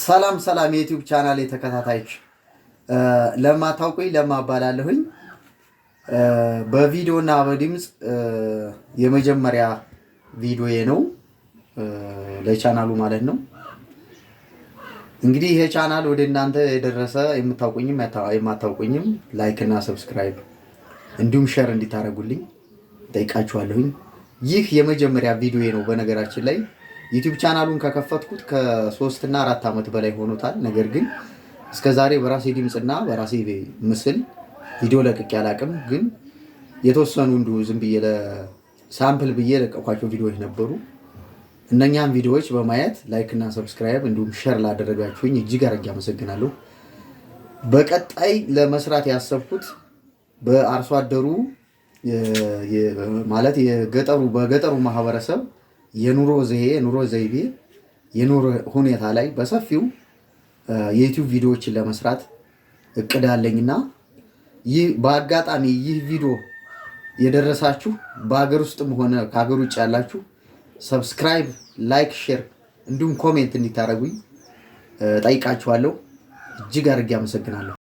ሰላም ሰላም የዩቲዩብ ቻናል ተከታታዮች ለማታውቁኝ ለማባላለሁኝ በቪዲዮ እና በድምጽ የመጀመሪያ ቪዲዮዬ ነው ለቻናሉ ማለት ነው። እንግዲህ ይሄ ቻናል ወደ እናንተ የደረሰ የምታውቁኝም የማታውቁኝም ላይክ እና ሰብስክራይብ እንዲሁም ሼር እንድታረጉልኝ ጠይቃችኋለሁኝ። ይህ የመጀመሪያ ቪዲዮዬ ነው። በነገራችን ላይ ዩቲዩብ ቻናሉን ከከፈትኩት ከ3 እና 4 ዓመት በላይ ሆኖታል። ነገር ግን እስከዛሬ በራሴ ድምጽና በራሴ ምስል ቪዲዮ ለቅቄ አላቅም። ግን የተወሰኑ እንዲሁ ዝም ብዬ ለሳምፕል ብዬ ለቀኳቸው ቪዲዮዎች ነበሩ። እነኛም ቪዲዮዎች በማየት ላይክ እና ሰብስክራይብ እንዲሁም ሼር ላደረጋችሁኝ እጅግ አድርጌ አመሰግናለሁ። በቀጣይ ለመስራት ያሰብኩት በአርሶ አደሩ ማለት በገጠሩ ማህበረሰብ የኑሮ ዘይቤ የኑሮ ሁኔታ ላይ በሰፊው የዩቲዩብ ቪዲዮዎችን ለመስራት እቅድ አለኝና ይህ በአጋጣሚ ይህ ቪዲዮ የደረሳችሁ በአገር ውስጥም ሆነ ከሀገር ውጭ ያላችሁ ሰብስክራይብ፣ ላይክ፣ ሼር እንዲሁም ኮሜንት እንድታረጉኝ ጠይቃችኋለሁ። እጅግ አድርጌ አመሰግናለሁ።